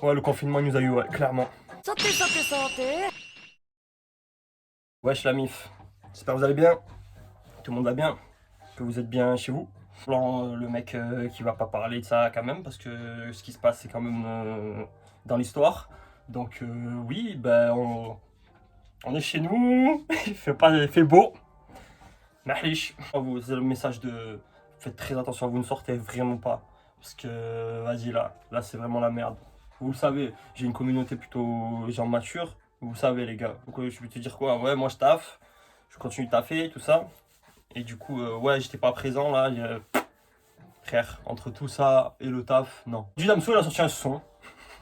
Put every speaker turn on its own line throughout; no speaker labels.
Ouais, le confinement il nous a eu, ouais, clairement.
Santé, santé, santé.
Wesh la mif, j'espère que vous allez bien, tout le monde va bien, que vous êtes bien chez vous. Alors, le mec qui va pas parler de ça quand même, parce que ce qui se passe c'est quand même dans l'histoire. Donc oui, ben on est chez nous, il fait beau. Mahlish. C'est le message de faites très attention, vous ne sortez vraiment pas. Parce que vas-y là c'est vraiment la merde. Vous le savez, j'ai une communauté plutôt genre mature. Vous savez les gars. Donc je vais te dire quoi, ouais moi je taffe, je continue de taffer, tout ça. Et du coup ouais j'étais pas présent là. Frère, entre tout ça et le taf, non. Du Damso il a sorti un son.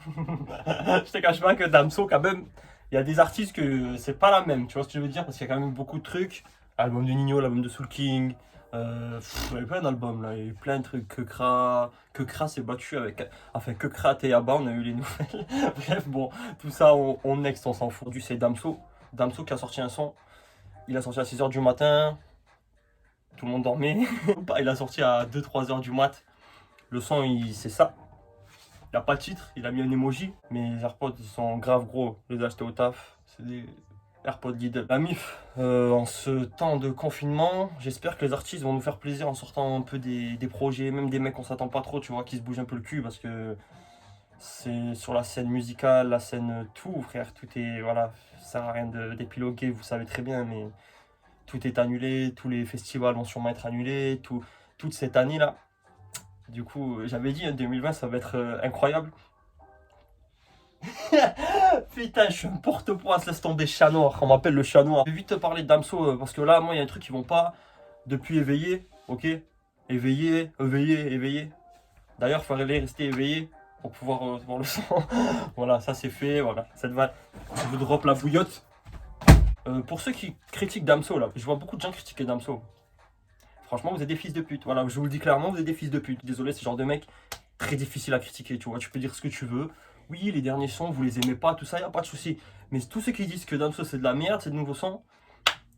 Je te cache pas que Damso quand même, il y a des artistes que c'est pas la même, tu vois ce que je veux dire, parce qu'il y a quand même beaucoup de trucs. L'album de Nino, l'album de Soul King, il y avait plein d'albums là, il y a eu plein de trucs. Que Kra s'est battu avec, enfin que Kra et Abba, on a eu les nouvelles. Bref, bon, tout ça on next, on s'en fout. Du c'est Damso qui a sorti un son, il a sorti à 6h du matin, tout le monde dormait. Il a sorti à 2-3 heures du mat, le son c'est ça. Il n'a pas de titre, il a mis un emoji, mais les AirPods ils sont grave gros, je les ai achetés au taf, c'est des AirPods Lidl. La mif, en ce temps de confinement, j'espère que les artistes vont nous faire plaisir en sortant un peu des projets, même des mecs qu'on s'attend pas trop, tu vois, qui se bougent un peu le cul, parce que c'est sur la scène musicale, la scène tout, frère, tout est, voilà, ça sert à rien d'épiloguer, vous savez très bien, mais tout est annulé, tous les festivals vont sûrement être annulés, toute cette année-là. Du coup, j'avais dit, 2020, ça va être incroyable. Putain, je suis un porte-poisse, laisse tomber chat noir, on m'appelle le chat noir. Je vais vite te parler de Damso, parce que là, moi, il y a un truc qui vont pas depuis éveillé, ok. Éveillé, éveillé, éveillé. D'ailleurs, il fallait rester éveillé pour pouvoir voir le son. Voilà, ça c'est fait, voilà. Cette vanne, je vous drop la bouillotte. Pour ceux qui critiquent Damso, là, je vois beaucoup de gens critiquer Damso. Franchement, vous êtes des fils de pute. Voilà, je vous le dis clairement, vous êtes des fils de pute. Désolé, c'est le genre de mec très difficile à critiquer, tu vois. Tu peux dire ce que tu veux. Oui, les derniers sons, vous les aimez pas, tout ça, y a pas de souci. Mais tous ceux qui disent que Damso c'est de la merde, c'est de nouveaux sons,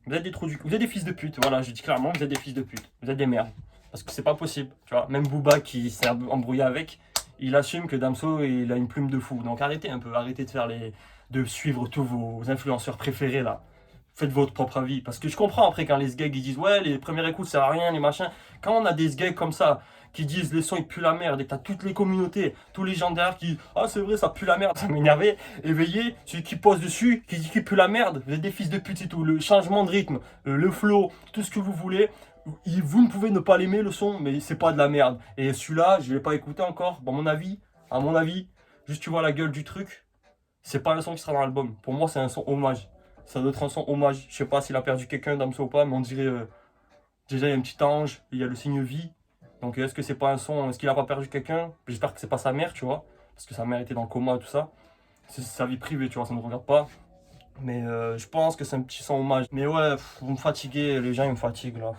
vous êtes des trous du cul. Vous êtes des fils de pute. Voilà, je dis clairement, vous êtes des fils de pute. Vous êtes des merdes. Parce que c'est pas possible, tu vois. Même Booba qui s'est embrouillé avec, il assume que Damso il a une plume de fou. Donc arrêtez un peu, arrêtez de suivre tous vos influenceurs préférés là. Faites votre propre avis. Parce que je comprends après quand les sgags ils disent ouais les premières écoutes ça sert à rien, les machins. Quand on a des sgags comme ça qui disent les sons ils puent la merde et que t'as toutes les communautés, tous les gens derrière qui disent ah c'est vrai ça pue la merde, ça m'énervait. Éveillé, celui qui pose dessus, qui dit qu'il pue la merde, vous êtes des fils de pute c'est tout. Le changement de rythme, le flow, tout ce que vous voulez. Vous ne pouvez ne pas l'aimer le son, mais c'est pas de la merde. Et celui-là, je l'ai pas écouté encore. Bon, à mon avis, juste tu vois la gueule du truc, c'est pas un son qui sera dans l'album. Pour moi, c'est un son hommage. Ça doit être un son hommage. Je sais pas s'il a perdu quelqu'un, Damso ou pas, mais on dirait déjà il y a un petit ange, il y a le signe vie. Donc est-ce que c'est pas un son, est-ce qu'il a pas perdu quelqu'un? J'espère que c'est pas sa mère, tu vois, parce que sa mère était dans le coma, tout ça. C'est sa vie privée, tu vois, ça ne regarde pas. Mais je pense que c'est un petit son hommage. Mais ouais, vous me fatiguez, les gens ils me fatiguent là.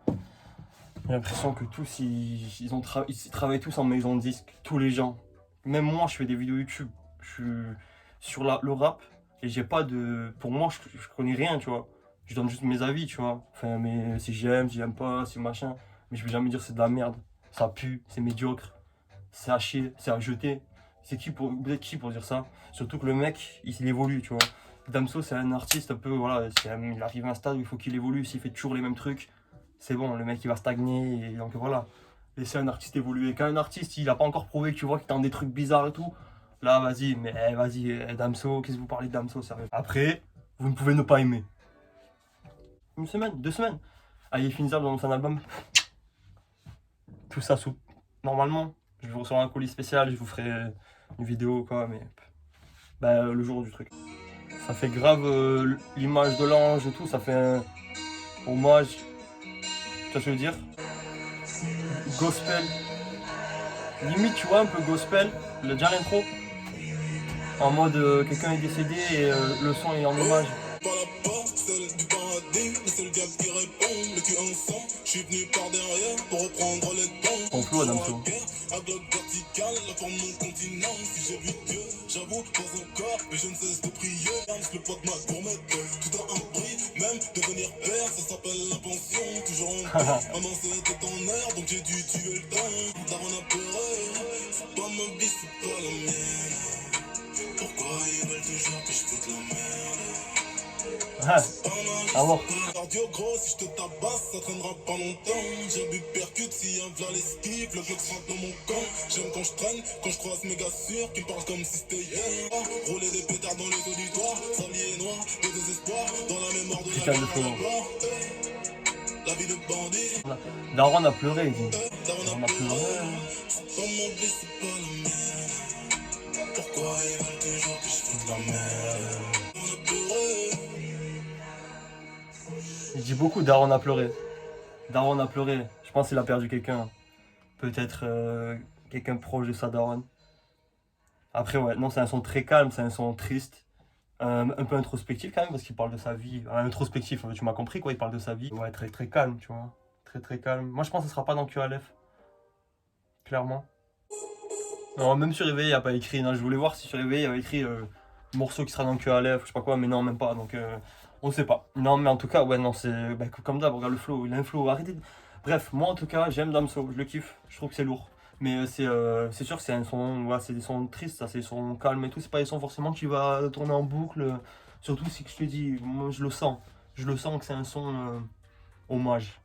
J'ai l'impression que tous ils travaillent tous en maison de disque, tous les gens. Même moi, je fais des vidéos YouTube. Je suis sur le rap et j'ai pas de. Pour moi, je connais rien, tu vois. Je donne juste mes avis, tu vois. Enfin, mais si j'aime pas, si machin. Mais je vais jamais dire c'est de la merde. Ça pue, c'est médiocre, c'est à chier, c'est à jeter. Vous êtes qui pour dire ça? Surtout que le mec, il évolue, tu vois. Damso, c'est un artiste un peu, voilà, il arrive à un stade où il faut qu'il évolue. S'il fait toujours les mêmes trucs, c'est bon, le mec il va stagner. Et donc voilà, laisser un artiste évoluer. Quand un artiste il a pas encore prouvé que tu vois qu'il tente des trucs bizarres et tout, là vas-y, mais vas-y, Damso, qu'est-ce que vous parlez de Damso, sérieux? Après, vous ne pouvez ne pas aimer. Une semaine, 2 semaines. Allez, Finzab dans son album. Tout ça sous. Normalement, je vais vous recevoir un colis spécial, je vous ferai une vidéo quoi, mais. Bah, le jour du truc. Ça fait grave l'image de l'ange et tout, ça fait un hommage. Tu vois ce que je veux dire? Gospel. Limite, tu vois, un peu gospel. Déjà l'intro. En mode quelqu'un est décédé et le son est en hommage.
Par la porte, celle du paradis, le seul gars qui répond, le cul ensemble, je suis venu par derrière pour reprendre les dons.
Ton flow, Damso.
À bloc vertical, la forme de mon continent, si j'ai vu Dieu, j'avoue, pas encore, mais je ne cesse de prier, le poids de ma gourmette, tout a un prix, même devenir père, ça s'appelle la pension, toujours en paix, maman c'était ton heure, donc j'ai dû tuer le temps, t'as rien à pleurer, c'est pas ma vie, c'est pas la mienne. que je fous de la merde.
Ah, à mort.
Cardio gros, si je te tabasse, ça traînera pas longtemps. J'ai bu percute, si un v'là l'esquive, le bloc rentre dans mon camp. J'aime quand je traîne, quand je croise méga sûr, qui me parlent comme si c'était hier. Rouler des pétards dans les auditoires, sablier noir, de désespoir, dans la mémoire de
Putain de fou.
la vie de bandit.
Daron a pleuré, il dit.
Daron
On a pleuré.
Dans mon vie, c'est pas la mienne. Pourquoi ils veulent toujours que je foute la merde? On a pleuré.
Il dit beaucoup, Daron a pleuré. Daron a pleuré. Je pense qu'il a perdu quelqu'un. Peut-être quelqu'un proche de sa daronne. Après, ouais, non, c'est un son très calme, c'est un son triste. Un peu introspectif quand même, parce qu'il parle de sa vie. Introspectif, tu m'as compris quoi, il parle de sa vie. Ouais, très très calme, tu vois. Très très calme. Moi, je pense que ce sera pas dans QLF. Clairement. Non, même sur Réveil, il n'y a pas écrit. Non, je voulais voir si sur Réveil, il y avait écrit morceau qui sera dans QLF, je sais pas quoi, mais non, même pas. Donc, on sait pas. Non, mais en tout cas, ouais, non, c'est bah, comme d'hab, regarde le flow, il a un flow. Arrêtez. Bref, moi en tout cas, j'aime Damso, je le kiffe. Je trouve que c'est lourd. Mais c'est sûr que c'est un son, ouais, c'est des sons tristes, ça, c'est des sons calmes et tout. C'est pas des sons forcément qui va tourner en boucle. Surtout si je te dis, moi je le sens. Je le sens que c'est un son hommage.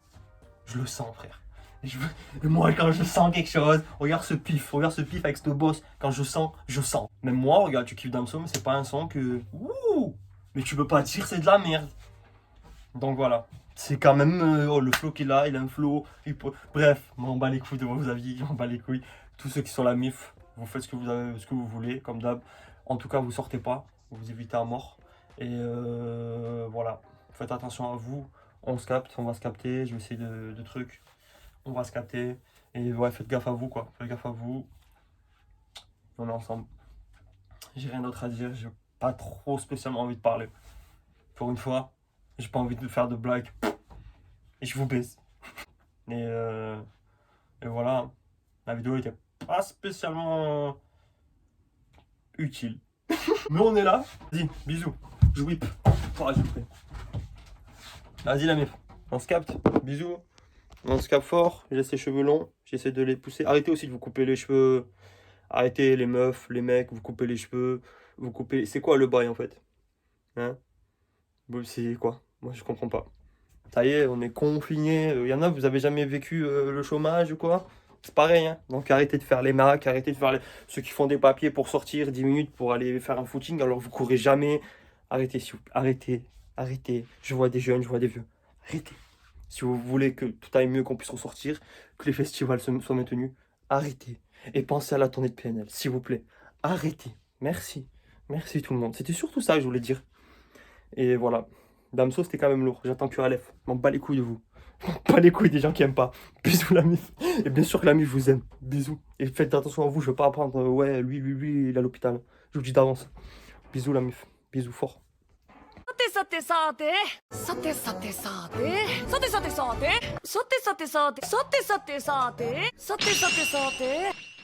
Je le sens, frère. Et moi, quand je sens quelque chose, regarde ce pif avec ce boss. Quand je sens, je sens. Même moi, regarde, tu kiffes Damso, mais c'est pas un son que. Ouh! Mais tu peux pas dire c'est de la merde. Donc voilà. C'est quand même le flow qu'il a, il a un flow. Bref, on m'en bat les couilles de vos avis, on m'en bat les couilles. Tous ceux qui sont la MIF, vous faites ce que vous, avez, ce que vous voulez, comme d'hab. En tout cas, vous sortez pas, vous évitez à mort. Et voilà. Faites attention à vous. On se capte, on va se capter. Je vais essayer de trucs. On va se capter. Et ouais, faites gaffe à vous, quoi. Faites gaffe à vous. On est ensemble. J'ai rien d'autre à dire. J'ai pas trop spécialement envie de parler. Pour une fois, j'ai pas envie de faire de blagues. Et je vous baisse. Et voilà. La vidéo était pas spécialement utile. Mais on est là. Vas-y, bisous. Je whip. Oh, je prie. Vas-y la meuf. On se capte. Bisous. On se capte fort. J'ai ses cheveux longs. J'essaie de les pousser. Arrêtez aussi de vous couper les cheveux. Arrêtez les meufs, les mecs, vous coupez les cheveux. Vous coupez. C'est quoi le bail en fait? Hein? C'est quoi? Moi je comprends pas. Ça y est, on est confinés. Il y en a, vous avez jamais vécu le chômage ou quoi? C'est pareil, hein. Donc arrêtez de faire les macs, arrêtez de faire ceux qui font des papiers pour sortir 10 minutes pour aller faire un footing, alors vous courez jamais. Arrêtez, s'il vous plaît. Arrêtez, arrêtez. Je vois des jeunes, je vois des vieux. Arrêtez. Si vous voulez que tout aille mieux, qu'on puisse ressortir, que les festivals soient maintenus, arrêtez. Et pensez à la tournée de PNL, s'il vous plaît. Arrêtez. Merci. Merci tout le monde. C'était surtout ça que je voulais dire. Et voilà. Damso, c'était quand même lourd. J'attends que Aleph. Je m'en bats les couilles de vous. Je m'en bats les couilles des gens qui aiment pas. Bisous la mif. Et bien sûr que la mif vous aime. Bisous. Et faites attention à vous. Je veux pas apprendre. Ouais, lui, il est à l'hôpital. Je vous le dis d'avance. Bisous la mif. Bisous fort.
さてさてさてさてさてさてさてさてさてさてさてさてさてさてさてさてさてさて